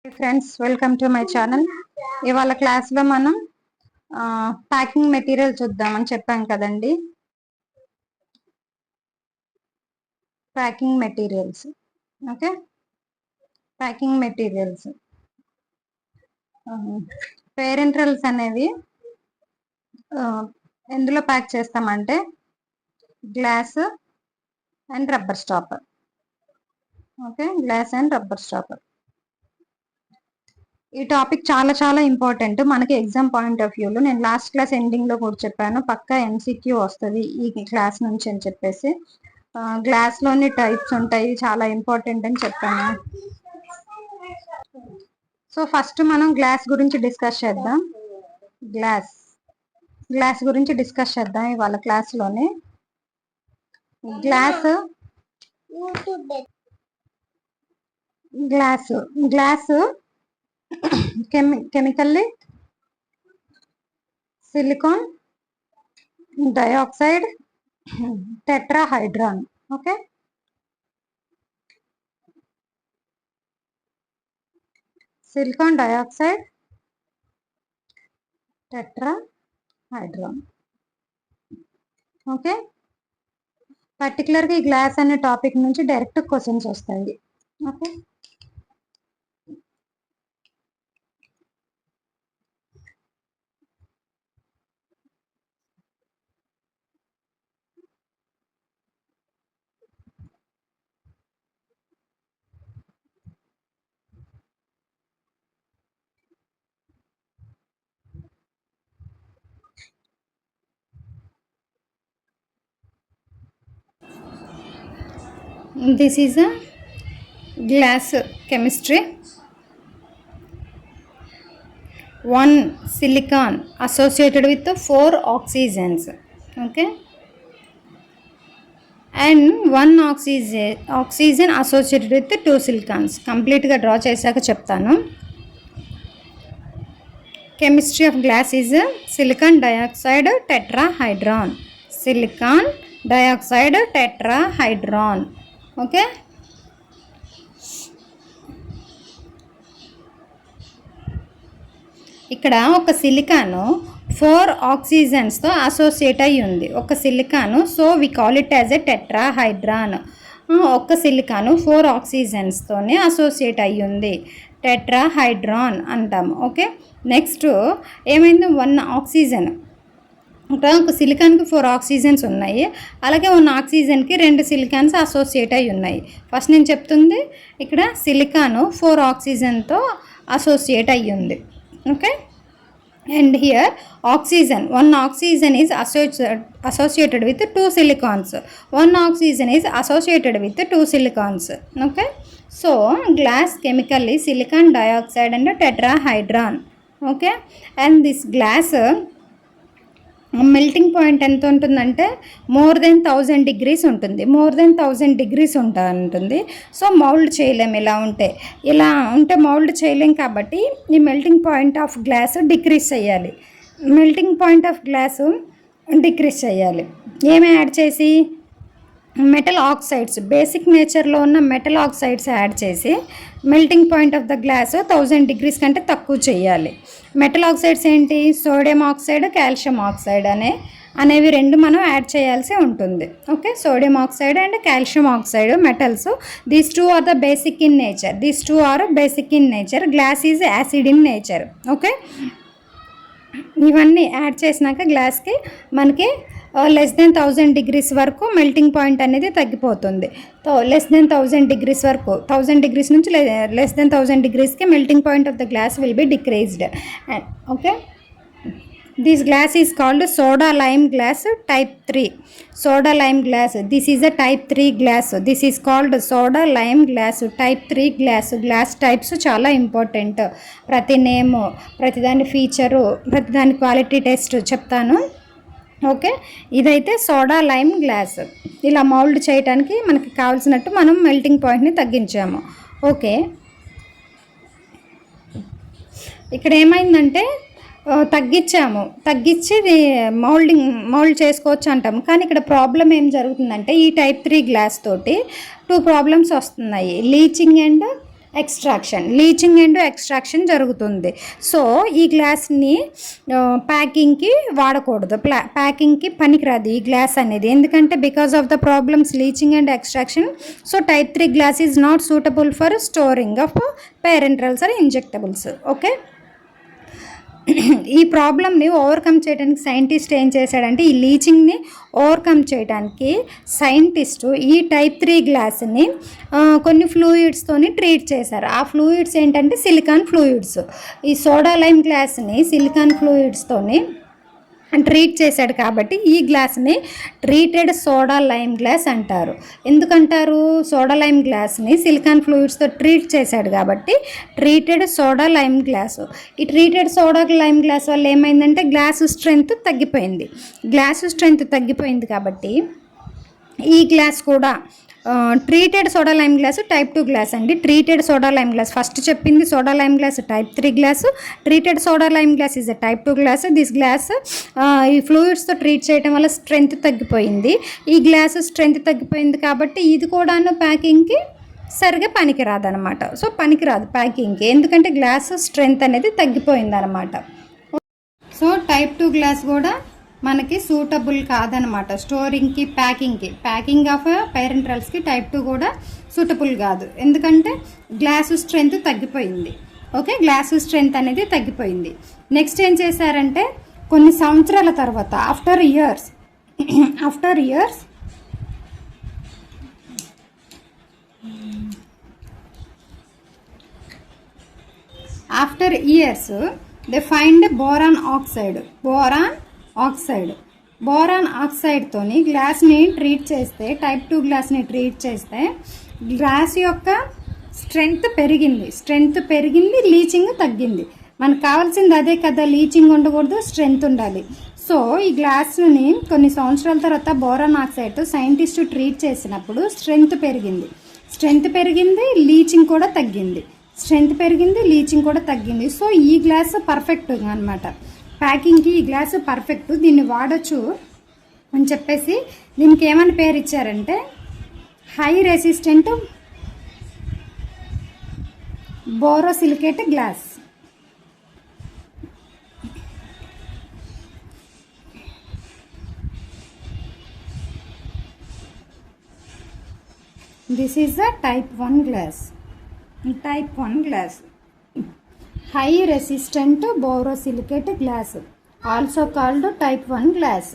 Friends, welcome to my channel. ఇవాళ క్లాస్లో మనం ప్యాకింగ్ మెటీరియల్ చూద్దామని చెప్పాం కదండి. Packing materials, okay. Packing materials parenterals అనేవి ఎందులో ప్యాక్ చేస్తామంటే glass and rubber stopper. Okay, glass and rubber stopper. ఈ టాపిక్ చాలా చాలా ఇంపార్టెంట్ మనకి ఎగ్జామ్ పాయింట్ ఆఫ్ వ్యూలో. నేను లాస్ట్ క్లాస్ ఎండింగ్ లో కూడా చెప్పాను, పక్కా ఎంసీక్యూ వస్తుంది ఈ క్లాస్ నుంచి అని చెప్పేసి. గ్లాస్ లోని టైప్స్ ఉంటాయి, చాలా ఇంపార్టెంట్ అని చెప్పాను. సో ఫస్ట్ మనం గ్లాస్ గురించి డిస్కస్ చేద్దాం. గ్లాస్ గురించి డిస్కస్ చేద్దాం ఇవాళ క్లాస్ లోనే. Glass chemically silicon dioxide tetrahedron. Okay, silicon dioxide tetrahedron. Okay, పర్టికులర్గా ఈ గ్లాస్ అనే టాపిక్ నుంచి డైరెక్ట్ క్వశ్చన్స్ వస్తాయి. Okay, this is a glass chemistry. One silicon associated with the 4 oxygens, okay, and one oxygen associated with the 2 silicons. Complete ga draw chesaka cheptanu. Chemistry of glass is a silicon dioxide tetrahydron. Silicon dioxide tetrahydron. Okay, ఇక్కడ ఒక silicon 4 ఆక్సిజన్స్తో associate అయ్యి ఉంది. ఒక silicon, so we call it as a tetrahedron. ఒక silicon 4 ఆక్సిజన్స్తోనే associate అయ్యి ఉంది, టెట్రాహైడ్రాన్ అంటాము. Okay, next ఏమైంది, 1 ఆక్సిజన్. ఇక్కడ ఒక సిలికాన్కి 4 ఆక్సిజన్స్ ఉన్నాయి, అలాగే 1 ఆక్సిజన్కి 2 సిలికాన్స్ అసోసియేట్ అయ్యి ఉన్నాయి. ఫస్ట్ నేను చెప్తుంది ఇక్కడ సిలికాను 4 ఆక్సిజన్తో అసోసియేట్ అయ్యి ఉంది. Okay, and here oxygen, 1 oxygen is associated with 2 silicones. 1 oxygen is associated with 2 silicones. Okay, so glass chemically silicon dioxide and టెట్రాహైడ్రాన్. Okay, and this glass melting point ఎంత ఉంటుందంటే more than 1000 degrees ఉంటుంది. More than 1000 degrees ఉంటుంది. So mould చేయలేము, ఇలా ఉంటే mould చేయలేం. కాబట్టి ఈ melting point of glass decrease చేయాలి. Melting point of glass decrease చేయాలి ఏమి యాడ్ చేసి, మెటల్ ఆక్సైడ్స్, బేసిక్ నేచర్లో ఉన్న మెటల్ ఆక్సైడ్స్ యాడ్ చేసి melting point of the glass 1000 degrees కంటే తక్కువ చేయాలి. మెటల్ ఆక్సైడ్స్ ఏంటి, సోడియం ఆక్సైడ్, కాల్షియం ఆక్సైడ్ అనేవి 2 మనం యాడ్ చేయాల్సి ఉంటుంది. Okay, sodium oxide and calcium oxide metals. These 2 are the basic in nature. Glass is acid in nature. Okay, ఇవన్నీ add చేసినాక గ్లాస్కి మనకి లెస్ దెన్ 1000 degrees వరకు మెల్టింగ్ పాయింట్ అనేది తగ్గిపోతుంది. సో లెస్ దెన్ 1000 degrees వరకు, 1000 degrees నుంచి లెస్ దెన్ 1000 degreesకి melting point of the glass will be decreased. Okay, this glass is called soda lime glass type 3. Soda lime glass, this is a type 3 glass. This is called soda lime glass type 3 glass. Glass types చాలా important. ప్రతి name, ప్రతిదాని feature, ప్రతిదాని quality test చెప్తాను. Okay, ఇదైతే soda lime glass. ఇలా mould చేయడానికి మనకి కావాల్సినట్టు మనం మెల్టింగ్ పాయింట్ని తగ్గించాము. ఓకే, ఇక్కడ ఏమైందంటే తగ్గించి మౌల్డ్ చేసుకోవచ్చు అంటాము. కానీ ఇక్కడ ప్రాబ్లం ఏం జరుగుతుందంటే ఈ టైప్ 3 గ్లాస్ తోటి 2 ప్రాబ్లమ్స్ వస్తున్నాయి, leaching and extraction, leaching and extraction జరుగుతుంది. సో ఈ గ్లాస్ని ప్యాకింగ్కి వాడకూడదు, ప్యాకింగ్కి పనికిరాదు ఈ గ్లాస్ అనేది. ఎందుకంటే because of the problems leaching and extraction, so type 3 glass is not suitable for storing of parenterals or injectables. Okay, ఈ ప్రాబ్లమ్ని ఓవర్కమ్ చేయడానికి సైంటిస్ట్ ఏం చేశాడంటే, ఈ లీచింగ్ని ఓవర్కమ్ చేయడానికి సైంటిస్టు ఈ టైప్ 3 గ్లాస్ని కొన్ని ఫ్లూయిడ్స్తోని ట్రీట్ చేశారు. ఆ ఫ్లూయిడ్స్ ఏంటంటే సిలికాన్ ఫ్లూయిడ్స్. ఈ సోడా లైమ్ గ్లాస్ని సిలికాన్ ఫ్లూయిడ్స్తోని ట్రీట్ చేశాడు కాబట్టి ఈ గ్లాస్ని ట్రీటెడ్ సోడా లైమ్ గ్లాస్ అంటారు. ఎందుకంటారు? సోడా లైమ్ గ్లాస్ని సిలికాన్ ఫ్లూయిడ్స్తో ట్రీట్ చేశాడు కాబట్టి ట్రీటెడ్ సోడా లైమ్ గ్లాసు. ఈ ట్రీటెడ్ సోడా లైమ్ గ్లాస్ వల్ల ఏమైందంటే గ్లాసు స్ట్రెంగ్త్ తగ్గిపోయింది. గ్లాసు స్ట్రెంగ్త్ తగ్గిపోయింది కాబట్టి ఈ గ్లాస్ కూడా treated soda lime glass type 2 glass అండి. Treated soda lime glass first చెప్పింది soda lime glass type 3 glass. Treated soda lime glass is a type 2 glass. This glass ఈ ఫ్లూయిడ్స్తో treat చేయడం వల్ల స్ట్రెంగ్త్ తగ్గిపోయింది. ఈ గ్లాసు స్ట్రెంగ్త్ తగ్గిపోయింది కాబట్టి ఇది కూడాను ప్యాకింగ్కి సరిగా పనికిరాదనమాట. సో పనికిరాదు ప్యాకింగ్కి, ఎందుకంటే గ్లాస్ స్ట్రెంగ్త్ అనేది తగ్గిపోయింది అనమాట. సో టైప్ 2 గ్లాస్ కూడా మనకి సూటబుల్ కాదనమాట స్టోరింగ్కి, ప్యాకింగ్ ఆఫ్ పేరెంటల్స్కి టైప్ 2 కూడా సూటబుల్ కాదు, ఎందుకంటే గ్లాసు స్ట్రెంగ్త్ తగ్గిపోయింది. ఓకే, గ్లాసు స్ట్రెంగ్త్ అనేది తగ్గిపోయింది. నెక్స్ట్ ఏం చేశారంటే కొన్ని సంవత్సరాల తర్వాత after years they find boron ఆక్సైడ్తోని గ్లాస్ని ట్రీట్ చేస్తే, టైప్ 2 గ్లాస్ని ట్రీట్ చేస్తే గ్లాస్ యొక్క స్ట్రెంగ్త్ పెరిగింది, లీచింగ్ తగ్గింది. మనకు కావాల్సింది అదే కదా, లీచింగ్ ఉండకూడదు, స్ట్రెంగ్త్ ఉండాలి. సో ఈ గ్లాస్ని కొన్ని సంవత్సరాల తర్వాత బోరాన్ ఆక్సైడ్తో సైంటిస్ట్ ట్రీట్ చేసినప్పుడు స్ట్రెంగ్త్ పెరిగింది, లీచింగ్ కూడా తగ్గింది. సో ఈ గ్లాస్ పర్ఫెక్ట్ అనమాట, ప్యాకింగ్కి ఈ గ్లాసు పర్ఫెక్ట్, దీన్ని వాడచ్చు అని చెప్పేసి దీనికి ఏమని పేరు ఇచ్చారంటే high resistant borosilicate glass. This is the type 1 glass. High resistant borosilicate glass, also called type 1 glass.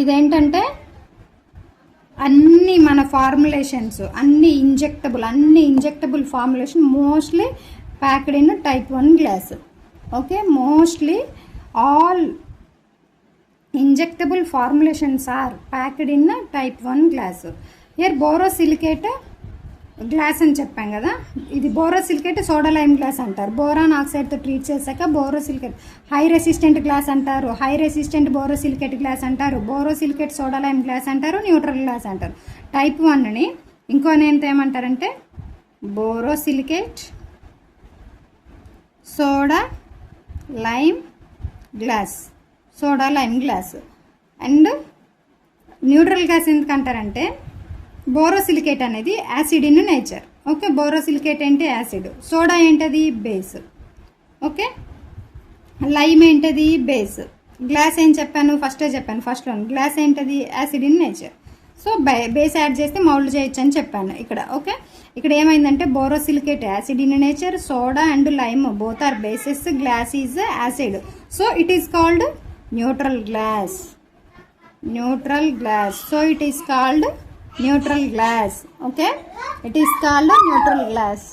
ఇదేంటంటే అన్ని మన ఫార్ములేషన్స్ అన్ని injectable formulation mostly packed in type 1 glass. Okay, mostly all injectable formulations are packed in type 1 glass. Here borosilicate glass అని చెప్పాం కదా, ఇది borosilicate soda lime glass అంటారు. Boron ఆక్సైడ్తో ట్రీట్ చేశాక బోరోసిలికేట్ హై రెసిస్టెంట్ గ్లాస్ అంటారు, high resistant borosilicate glass అంటారు, borosilicate soda lime glass అంటారు, న్యూట్రల్ గ్లాస్ అంటారు. టైప్ 1ని ఇంకో నేమ్తో ఏమంటారంటే borosilicate soda lime glass. And neutral glass ఎందుకంటారంటే బోరోసిలికేట్ అనేది acid in nature. Okay, borosilicate ఏంటి? యాసిడ్. సోడా ఏంటది? బేస్. ఓకే, లైమ్ ఏంటది? బేస్. గ్లాస్ ఏం చెప్పాను? ఫస్ట్లో గ్లాస్ ఏంటది? Acid in nature. So base add చేస్తే మౌల్డ్ చేయొచ్చు అని చెప్పాను ఇక్కడ. ఓకే, ఇక్కడ ఏమైందంటే borosilicate acid in nature, soda and lime both are bases, glass is acid. So it is called neutral glass. So it is called neutral glass. Okay, it is called neutral glass.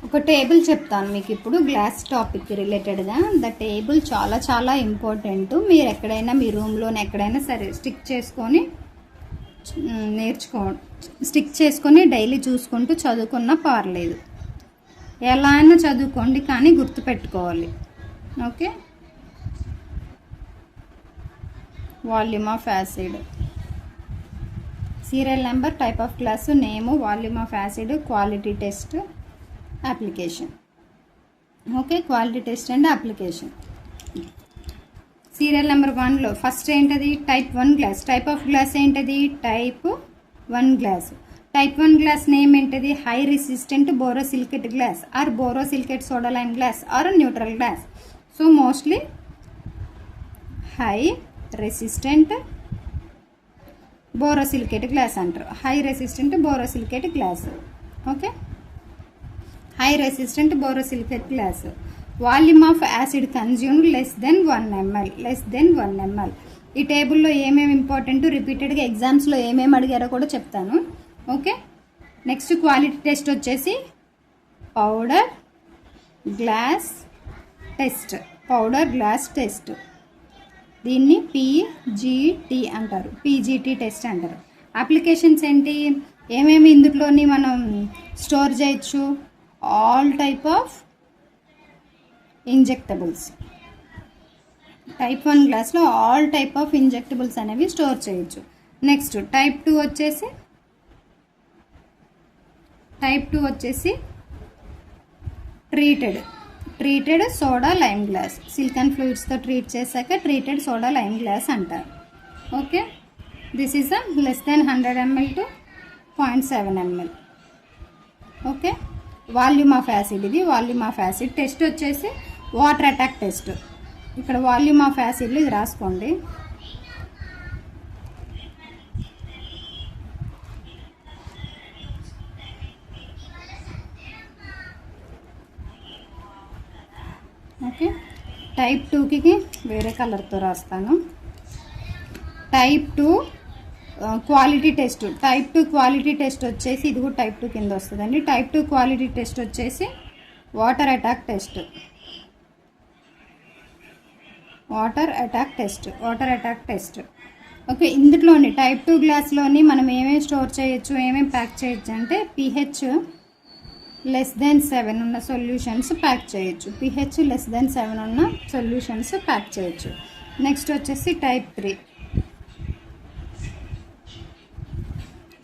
ఒక table చెప్తాను మీకు ఇప్పుడు glass topic రిలేటెడ్గా. The table చాలా చాలా important. మీరు ఎక్కడైనా మీ రూమ్లోనే ఎక్కడైనా సరే స్టిక్ చేసుకొని డైలీ చూసుకుంటూ చదువుకున్నా పర్లేదు, ఎలా అయినా చదువుకోండి కానీ గుర్తుపెట్టుకోవాలి. Okay, volume of acid, serial number, type of glass, name, volume of acid, quality test, application. Okay, quality test and application. Serial number 1లో ఫస్ట్ ఏంటది? Type 1 glass. Type of glass ఏంటది? Type 1 glass. Type 1 glass name ఏంటిది? High resistant borosilicate glass or borosilicate soda lime glass or neutral glass. So mostly high resistant borosilicate glass అంటారు. High resistant borosilicate glass. Okay, high resistant borosilicate glass. Volume of acid consumed less than 1 ml. Less than 1 ml. ఈ టేబుల్లో ఏమేమి important, రిపీటెడ్గా ఎగ్జామ్స్లో ఏమేమి అడిగారో కూడా చెప్తాను. ఓకే, నెక్స్ట్ క్వాలిటీ టెస్ట్ వచ్చేసి powder glass test. Powder glass test, దీన్ని పీజీటీ అంటారు. పీజీటీ టెస్ట్ అంటారు. అప్లికేషన్స్ ఏంటి, ఏమేమి ఇందులోని మనం స్టోర్ చేయొచ్చు? All type of injectables. Type 1 గ్లాస్లో ఆల్ టైప్ ఆఫ్ ఇంజెక్టబుల్స్ అనేవి స్టోర్ చేయొచ్చు. నెక్స్ట్ టైప్ 2 వచ్చేసి treated soda lime glass. Silicon ఫ్లూయిడ్స్తో ట్రీట్ చేశాక ట్రీటెడ్ సోడా లైమ్ గ్లాస్ అంటారు. Okay, this is less than 100 ml to 0.7 ml. Okay, volume of acid. ఇది volume of acid. Test వచ్చేసి water attack test. ఇక్కడ volume of యాసిడ్లు ఇది రాసుకోండి. Okay, type 2కి వేరే కలర్తో రాస్తాను. Type 2 quality test. Type 2 quality test వచ్చేసి ఇది కూడా టైప్ 2 కింద వస్తుందండి. టైప్ 2 క్వాలిటీ టెస్ట్ వచ్చేసి water attack test. Water attack test. Okay, ఇందులోని టైప్ 2 గ్లాస్లోని మనం ఏమేమి స్టోర్ చేయొచ్చు, ఏమేమి ప్యాక్ చేయొచ్చు అంటే pH లెస్ దెన్ 7 ఉన్న సొల్యూషన్స్ ప్యాక్ చేయొచ్చు. pH లెస్ దెన్ 7 ఉన్న సొల్యూషన్స్ ప్యాక్ చేయొచ్చు. నెక్స్ట్ వచ్చేసి type 3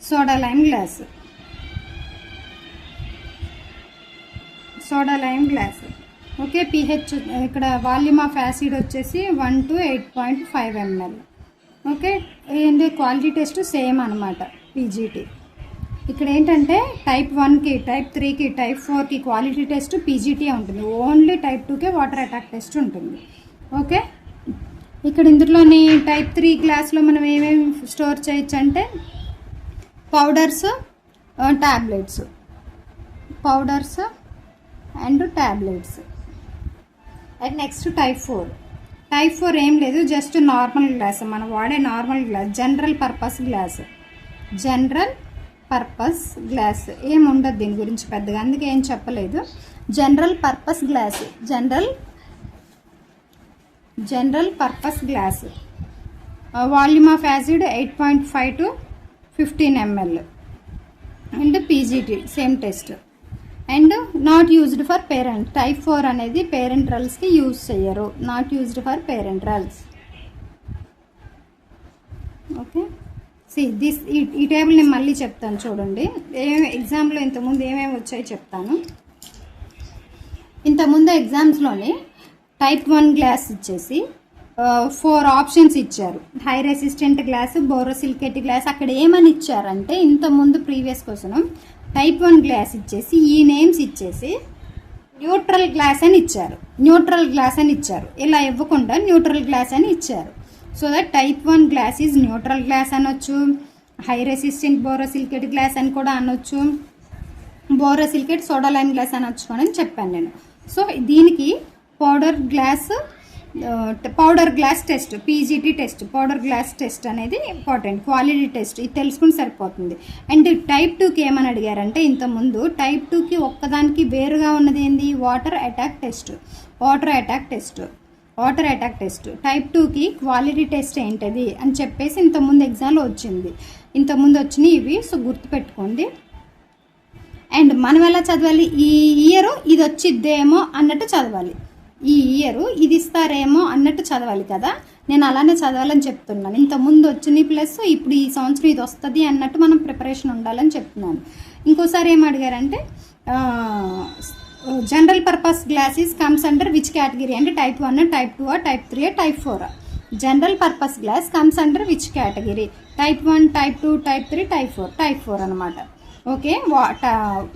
soda lime glass. Okay, pH ఇక్కడ వాల్యూమ్ ఆఫ్ యాసిడ్ వచ్చేసి 1 to 8.5 ml. ఓకే, అండ్ క్వాలిటీ టెస్ట్ సేమ్ అనమాట పీజీటీ. ఇక్కడ ఏంటంటే టైప్ 1కి, టైప్ 3కి, టైప్ 4కి క్వాలిటీ టెస్ట్ పీజీటీ ఉంటుంది. ఓన్లీ టైప్ 2కే వాటర్ అటాక్ టెస్ట్ ఉంటుంది. ఓకే, ఇక్కడ ఇందులోని టైప్ 3 గ్లాస్లో మనం ఏమేమి స్టోర్ చేయొచ్చు అంటే powders and tablets. And next type 4 ఏం లేదు, జస్ట్ నార్మల్ గ్లాస్, మనం వాడే normal glass, general purpose glass. ఏం ఉండదు దీని గురించి పెద్దగా, అందుకే ఏం చెప్పలేదు. General purpose glass. Volume of acid 8.5 to 15 ml. And PGT same test. And not used for parent. Type 4 అనేది పేరెంట్రల్స్కి యూజ్ చేయరు. Not used for parenterals. Okay, ఈ టేబుల్ నేను మళ్ళీ చెప్తాను చూడండి. ఎగ్జామ్లో ఇంతకుముందు ఏమేమి వచ్చాయో చెప్తాను. ఇంతకుముందు ఎగ్జామ్స్లోని టైప్ 1 గ్లాస్ ఇచ్చేసి 4 ఆప్షన్స్ ఇచ్చారు. High resistant glass, borosilicate glass. అక్కడ ఏమని ఇచ్చారంటే ఇంతకుముందు ప్రీవియస్ క్వశ్చన్ టైప్ 1 గ్లాస్ ఇచ్చేసి ఈ నేమ్స్ ఇచ్చేసి న్యూట్రల్ గ్లాస్ అని ఇచ్చారు. ఇలా ఇవ్వకుండా న్యూట్రల్ గ్లాస్ అని ఇచ్చారు. So that type 1 glass is neutral glass అనొచ్చు, హై రెసిస్టెంట్ బోరోసిలికేట్ గ్లాస్ అని కూడా అనొచ్చు, బోరోసిలికేట్ సోడా లైమ్ గ్లాస్ అనొచ్చు అని చెప్పాను నేను. సో దీనికి powder glass test, PGT test, powder glass test అనేది ఇంపార్టెంట్. క్వాలిటీ టెస్ట్ ఇది తెలుసుకుని సరిపోతుంది. అండ్ టైప్ 2కి ఏమని అడిగారంటే ఇంతకుముందు టైప్ 2కి ఒక్కదానికి వేరుగా ఉన్నది ఏంది? Water attack test. టైప్ 2కి క్వాలిటీ టెస్ట్ ఏంటిది అని చెప్పేసి ఇంతకుముందు ఎగ్జామ్లో వచ్చినాయి ఇవి. సో గుర్తుపెట్టుకోండి. అండ్ మనం ఎలా చదవాలి? ఈ ఇయర్ ఇది వచ్చిద్దేమో అన్నట్టు చదవాలి. ఈ ఇయర్ ఇది ఇస్తారేమో అన్నట్టు చదవాలి కదా. నేను అలానే చదవాలని చెప్తున్నాను. ఇంతకుముందు వచ్చినాయి ప్లస్ ఇప్పుడు ఈ సంవత్సరం ఇది వస్తుంది అన్నట్టు మనం ప్రిపరేషన్ ఉండాలని చెప్తున్నాను. ఇంకోసారి ఏం అడిగారంటే general purpose glasses comes under which category అంటే type 1, type 2, type 3, type 4. General purpose glass comes under which category? Type 1, type 2, type 3, type 4 అనమాట. ఓకే,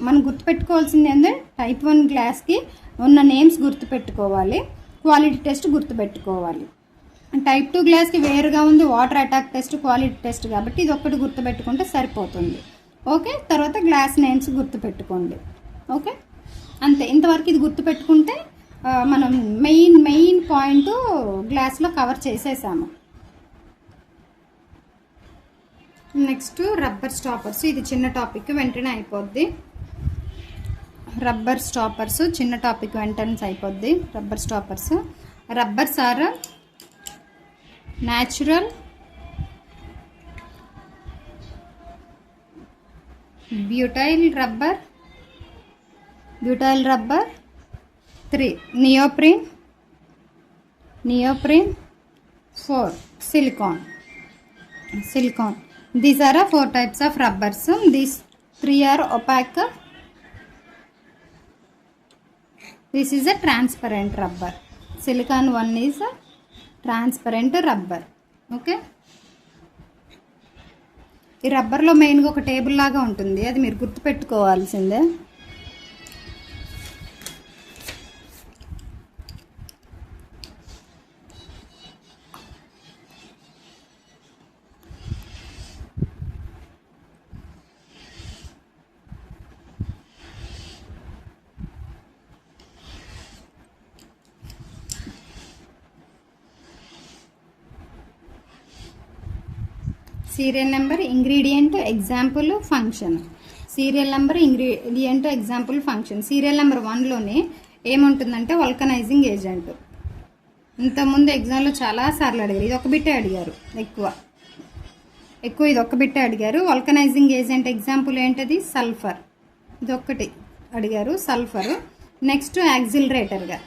మనం గుర్తుపెట్టుకోవాల్సింది ఏంటంటే టైప్ 1 గ్లాస్కి ఉన్న నేమ్స్ గుర్తుపెట్టుకోవాలి, క్వాలిటీ టెస్ట్ గుర్తుపెట్టుకోవాలి. టైప్ 2 గ్లాస్కి వేరుగా ఉంది water attack test, quality test, కాబట్టి ఇది ఒక్కటి గుర్తుపెట్టుకుంటే సరిపోతుంది. ఓకే, తర్వాత గ్లాస్ నేమ్స్ గుర్తుపెట్టుకోండి. ఓకే, అంతే. ఇంతవరకు ఇది గుర్తుపెట్టుకుంటే మనం మెయిన్ పాయింట్ గ్లాస్లో కవర్ చేసేసాము. Next rubber stoppers. ఇది చిన్న టాపిక్, వెంటనే అయిపోద్ది. రబ్బర్ స్టాపర్స్ చిన్న టాపిక్, వెంటనే అయిపోద్ది. Rubber stoppers. Rubbers are natural butyl rubber 3 neoprene 4 silicone. These are 4 types of rubbers. These 3 are opaque. This is a transparent rubber. Silicon one is a transparent rubber. Okay, ఈ రబ్బర్లో మెయిన్గా ఒక table లాగా ఉంటుంది, అది మీరు గుర్తుపెట్టుకోవాల్సిందే. Serial number, ingredient, example, function. Serial number, ingredient, example, function. Serial number 1లోనే ఏముంటుందంటే వల్కనైజింగ్ ఏజెంట్. ఇంతకుముందు ఎగ్జామ్లో చాలాసార్లు అడిగారు, ఇది ఒక బిట్టే అడిగారు, ఎక్కువ ఇది ఒక్క బిట్టే అడిగారు. వల్కనైజింగ్ ఏజెంట్ ఎగ్జాంపుల్ ఏంటది? సల్ఫర్. ఇది ఒక్కటి అడిగారు, సల్ఫర్. నెక్స్ట్ యాక్సిలరేటర్గా,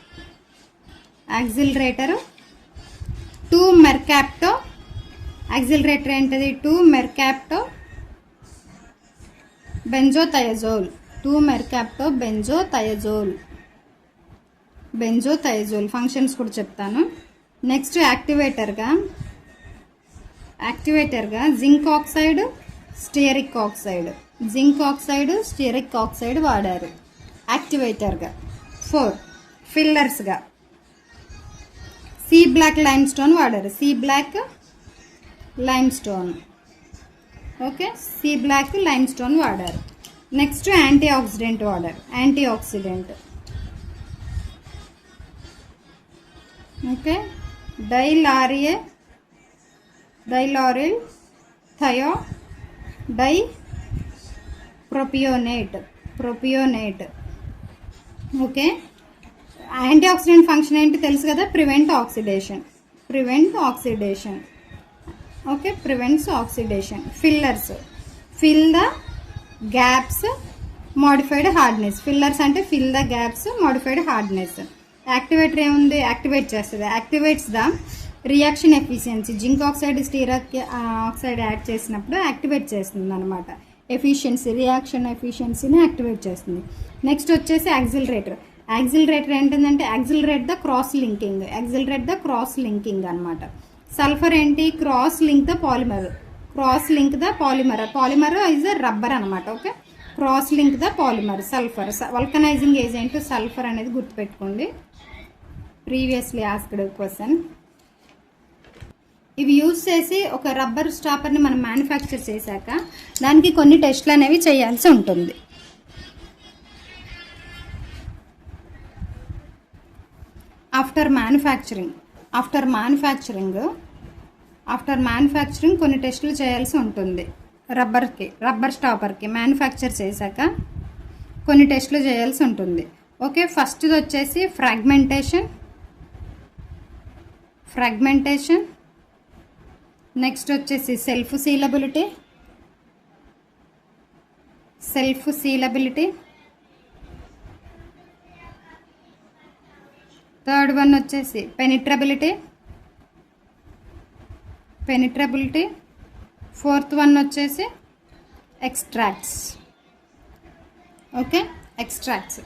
యాక్సిలరేటర్ 2 మెర్కాప్టో. యాక్సిలరేటర్ ఏంటది? 2 మెర్కాప్టో బెంజోథైజోల్. 2 మెర్కాప్టో బెంజోథైజోల్. ఫంక్షన్స్ కూడా చెప్తాను. నెక్స్ట్ యాక్టివేటర్గా జింక్ ఆక్సైడ్, స్టియరిక్ ఆక్సైడ్ వాడారు యాక్టివేటర్గా. 4 ఫిల్లర్స్గా సి బ్లాక్ లైమ్స్టోన్ వాడారు, ఓకే, సి బ్లాక్ లైమ్స్టోన్ వాడారు. నెక్స్ట్ యాంటీ ఆక్సిడెంట్ వాడారు, okay, dilauryl thio propionate. Okay, antioxidant function ఏంటి తెలుసు కదా? Prevent oxidation. Okay, prevents oxidation. Fillers, fill the gaps, modified hardness. Fillers అంటే fill the gaps, modified hardness. Activator ఏముంది? Activate చేస్తుంది, activates the reaction efficiency. Zinc oxide, stearic oxide add చేసినప్పుడు activate చేస్తుంది అనమాట. Reaction ఎఫిషియన్సీని యాక్టివేట్ చేస్తుంది. Next వచ్చేసి accelerator ఏంటంటే యాక్సిలరేట్ ద క్రాస్ లింకింగ్ అనమాట. సల్ఫర్ ఏంటి? Cross link the polymer. Polymer is a rubber అనమాట. Okay, cross link the polymer. Sulphur vulcanising agent sulphur అనేది గుర్తుపెట్టుకోండి, ప్రీవియస్లీ ఆస్క్డ్ క్వశ్చన్. ఇవి యూజ్ చేసి ఒక రబ్బర్ స్టాపర్ని మనం మ్యానుఫ్యాక్చర్ చేశాక దానికి కొన్ని టెస్ట్లు అనేవి చేయాల్సి ఉంటుంది. ఆఫ్టర్ మ్యానుఫ్యాక్చరింగ్ కొన్ని టెస్టులు చేయాల్సి ఉంటుంది. రబ్బర్ స్టాపర్కి మ్యానుఫ్యాక్చర్ చేశాక కొన్ని టెస్టులు చేయాల్సి ఉంటుంది. ఓకే, ఫస్ట్ది వచ్చేసి ఫ్రాగ్మెంటేషన్. నెక్స్ట్ వచ్చేసి సెల్ఫ్ సీలబిలిటీ. థర్డ్ వన్ వచ్చేసి పెనిట్రబిలిటీ. ఫోర్త్ వన్ వచ్చేసి ఎక్స్ట్రాక్ట్స్. Okay, extracts.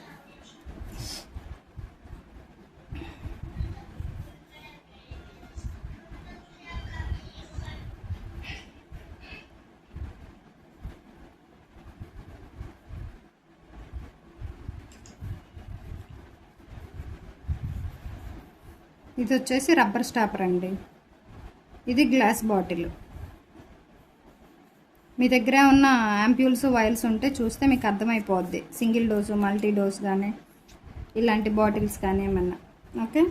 ఇది వచ్చేసి రబ్బర్ స్టాపర్ అండి. ఇది గ్లాస్ బాటిల్. మీ దగ్గర ఉన్న యాంప్యూల్స్ వైల్స్ ఉంటే చూస్తే మీకు అర్థమైపోద్ది. సింగిల్ డోసు, మల్టీ డోస్ కానీ ఇలాంటి బాటిల్స్ కానీ ఏమన్నా. ఓకే,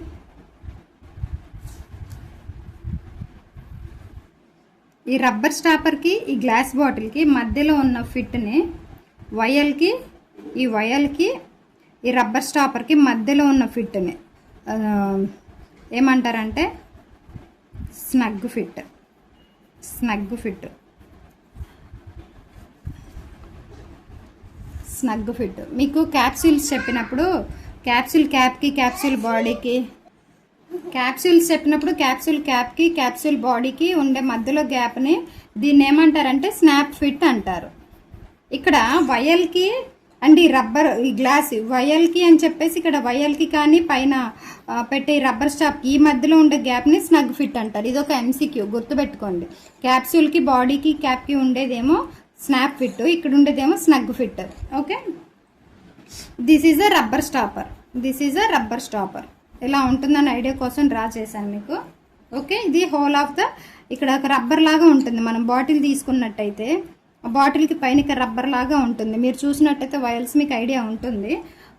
ఈ రబ్బర్ స్టాపర్కి ఈ గ్లాస్ బాటిల్కి మధ్యలో ఉన్న ఫిట్ని వైయల్కి ఈ రబ్బర్ స్టాపర్కి మధ్యలో ఉన్న ఫిట్ని ఏమంటారంటే స్నగ్ ఫిట్. మీకు క్యాప్సూల్స్ చెప్పినప్పుడు క్యాప్సూల్ క్యాప్కి క్యాప్సూల్ బాడీకి క్యాప్సూల్ బాడీకి ఉండే మధ్యలో గ్యాప్ని దీన్ని ఏమంటారంటే స్నాప్ ఫిట్ అంటారు. ఇక్కడ వయల్కి అండ్ ఈ గ్లాస్ వయల్కి అని చెప్పేసి ఇక్కడ వయల్కి కానీ పైన పెట్టే రబ్బర్ స్టాప్కి ఈ మధ్యలో ఉండే గ్యాప్ని స్నగ్ ఫిట్ అంటారు. ఇది ఒక ఎంసీక్యూ, గుర్తుపెట్టుకోండి. క్యాప్సూల్కి బాడీకి క్యాప్కి ఉండేదేమో స్నాప్ ఫిట్, ఇక్కడ ఉండేదేమో snug fit. Okay, this is a rubber stopper. ఇలా ఉంటుందని ఐడియా కోసం డ్రా చేశాను మీకు. ఓకే, ఇది హోల్ ఆఫ్ ద, ఇక్కడ ఒక రబ్బర్ లాగా ఉంటుంది. మనం బాటిల్ తీసుకున్నట్టయితే ఆ బాటిల్కి పైన ఇక్కడ రబ్బర్ లాగా ఉంటుంది. మీరు చూసినట్టయితే వైల్స్ మీకు ఐడియా ఉంటుంది.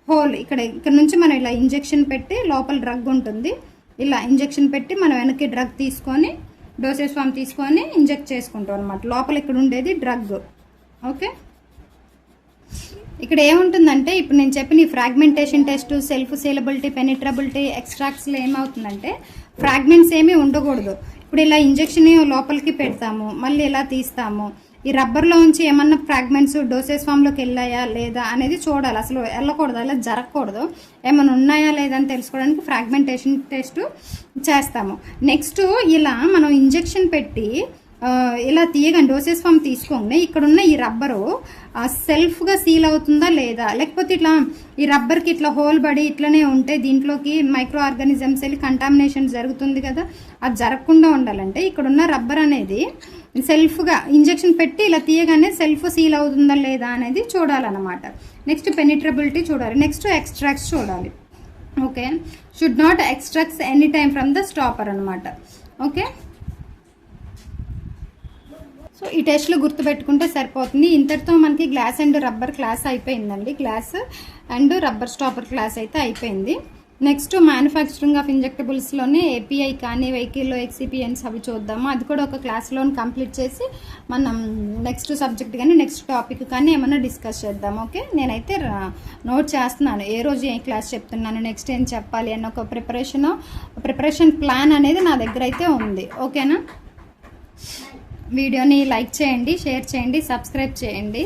హోల్ ఇక్కడ నుంచి మనం ఇలా ఇంజెక్షన్ పెట్టి, లోపల డ్రగ్ ఉంటుంది, ఇలా ఇంజెక్షన్ పెట్టి మనం వెనక్కి డ్రగ్ తీసుకొని డోసేజ్ ఫామ్ తీసుకొని ఇంజెక్ట్ చేసుకుంటాం అనమాట. లోపల ఇక్కడ ఉండేది డ్రగ్. ఓకే, ఇక్కడ ఏముంటుందంటే ఇప్పుడు నేను చెప్పిన ఈ ఫ్రాగ్మెంటేషన్ టెస్ట్, సెల్ఫ్ సేలబిలిటీ, పెనిట్రబిలిటీ, ఎక్స్ట్రాక్ట్స్లో ఏమవుతుందంటే ఫ్రాగ్మెంట్స్ ఏమీ ఉండకూడదు. ఇప్పుడు ఇలా ఇంజెక్షన్ లోపలికి పెడతాము, మళ్ళీ ఇలా తీస్తాము. ఈ రబ్బర్లో ఉంచి ఏమన్నా ఫ్రాగ్మెంట్స్ డోసేజ్ ఫామ్లోకి వెళ్ళాయా లేదా అనేది చూడాలి. అసలు వెళ్ళకూడదు, అలా జరగకూడదు. ఏమైనా ఉన్నాయా లేదా అని తెలుసుకోవడానికి ఫ్రాగ్మెంటేషన్ టెస్ట్ చేస్తాము. నెక్స్ట్ ఇలా మనం ఇంజెక్షన్ పెట్టి ఇలా తీయగానే డోసేజ్ ఫామ్ తీసుకోండి, ఇక్కడున్న ఈ రబ్బరు సెల్ఫ్గా సీల్ అవుతుందా లేదా, లేకపోతే ఇట్లా ఈ రబ్బర్కి ఇట్లా హోల్ పడి ఇట్లనే ఉంటే దీంట్లోకి మైక్రో ఆర్గానిజమ్స్ వెళ్ళి కంటామినేషన్ జరుగుతుంది కదా. అది జరగకుండా ఉండాలంటే ఇక్కడున్న రబ్బర్ అనేది సెల్ఫ్గా ఇంజెక్షన్ పెట్టి ఇలా తీయగానే సెల్ఫ్ సీల్ అవుతుందా లేదా అనేది చూడాలన్నమాట. నెక్స్ట్ పెనిట్రబిలిటీ చూడాలి. నెక్స్ట్ ఎక్స్ట్రాక్ట్స్ చూడాలి. Okay, should not extracts any time from the stopper అనమాట. ఓకే, సో ఈ టెస్ట్లు గుర్తుపెట్టుకుంటే సరిపోతుంది. ఇంతటితో మనకి గ్లాస్ అండ్ రబ్బర్ క్లాస్ అయిపోయిందండి. Glass and rubber stopper class అయితే అయిపోయింది. నెక్స్ట్ మ్యానుఫ్యాక్చరింగ్ ఆఫ్ ఇంజెక్టబుల్స్లోనే ఏపీఐ కానీ వెహికల్లో ఎక్సిపిఎన్స్ అవి చూద్దాము. అది కూడా ఒక క్లాస్లో కంప్లీట్ చేసి మనం నెక్స్ట్ సబ్జెక్ట్ కానీ నెక్స్ట్ టాపిక్ కానీ ఏమైనా డిస్కస్ చేద్దాం. ఓకే, నేనైతే నోట్ చేస్తున్నాను ఏ రోజు ఏ క్లాస్ చెప్తున్నాను, నెక్స్ట్ ఏం చెప్పాలి అన్న ఒక ప్రిపరేషన్ ప్లాన్ అనేది నా దగ్గర అయితే ఉంది. ఓకేనా, వీడియోని లైక్ చేయండి, షేర్ చేయండి, సబ్స్క్రైబ్ చేయండి.